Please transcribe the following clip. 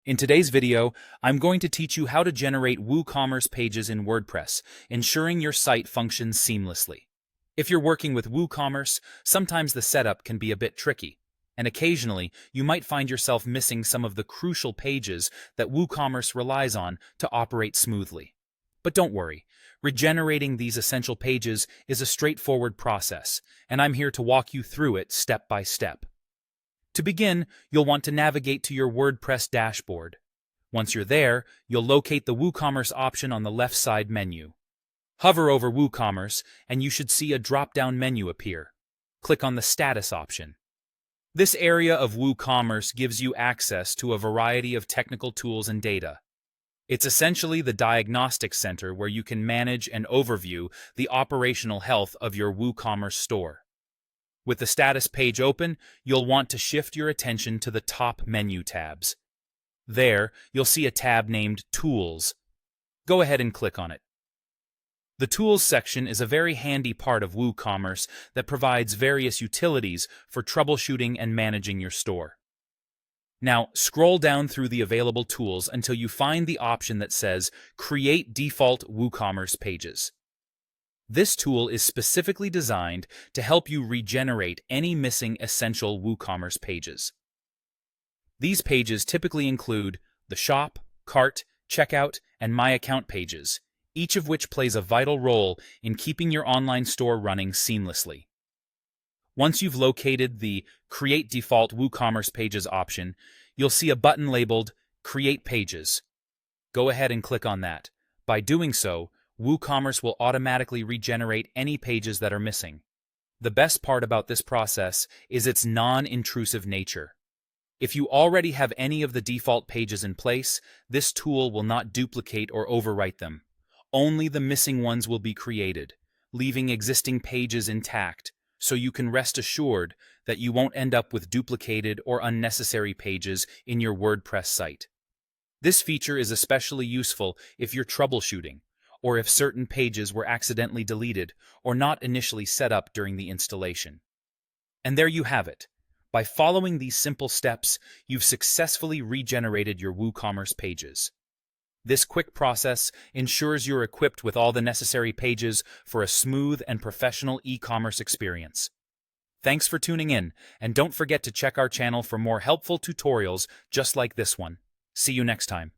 In today's video, I'm going to teach you how to generate WooCommerce pages in WordPress, ensuring your site functions seamlessly. If you're working with WooCommerce, sometimes the setup can be a bit tricky, and occasionally you might find yourself missing some of the crucial pages that WooCommerce relies on to operate smoothly. But don't worry, regenerating these essential pages is a straightforward process, and I'm here to walk you through it step by step. To begin, you'll want to navigate to your WordPress dashboard. Once you're there, you'll locate the WooCommerce option on the left side menu. Hover over WooCommerce, and you should see a drop-down menu appear. Click on the Status option. This area of WooCommerce gives you access to a variety of technical tools and data. It's essentially the diagnostic center where you can manage and overview the operational health of your WooCommerce store. With the status page open, you'll want to shift your attention to the top menu tabs. There, you'll see a tab named Tools. Go ahead and click on it. The Tools section is a very handy part of WooCommerce that provides various utilities for troubleshooting and managing your store. Now, scroll down through the available tools until you find the option that says Create Default WooCommerce Pages. This tool is specifically designed to help you regenerate any missing essential WooCommerce pages. These pages typically include the Shop, Cart, Checkout, and My Account pages, each of which plays a vital role in keeping your online store running seamlessly. Once you've located the Create Default WooCommerce Pages option, you'll see a button labeled Create Pages. Go ahead and click on that. By doing so, WooCommerce will automatically regenerate any pages that are missing. The best part about this process is its non-intrusive nature. If you already have any of the default pages in place, this tool will not duplicate or overwrite them. Only the missing ones will be created, leaving existing pages intact, so you can rest assured that you won't end up with duplicated or unnecessary pages in your WordPress site. This feature is especially useful if you're troubleshooting, or if certain pages were accidentally deleted or not initially set up during the installation. And there you have it. By following these simple steps, you've successfully regenerated your WooCommerce pages. This quick process ensures you're equipped with all the necessary pages for a smooth and professional e-commerce experience. Thanks for tuning in, and don't forget to check our channel for more helpful tutorials just like this one. See you next time.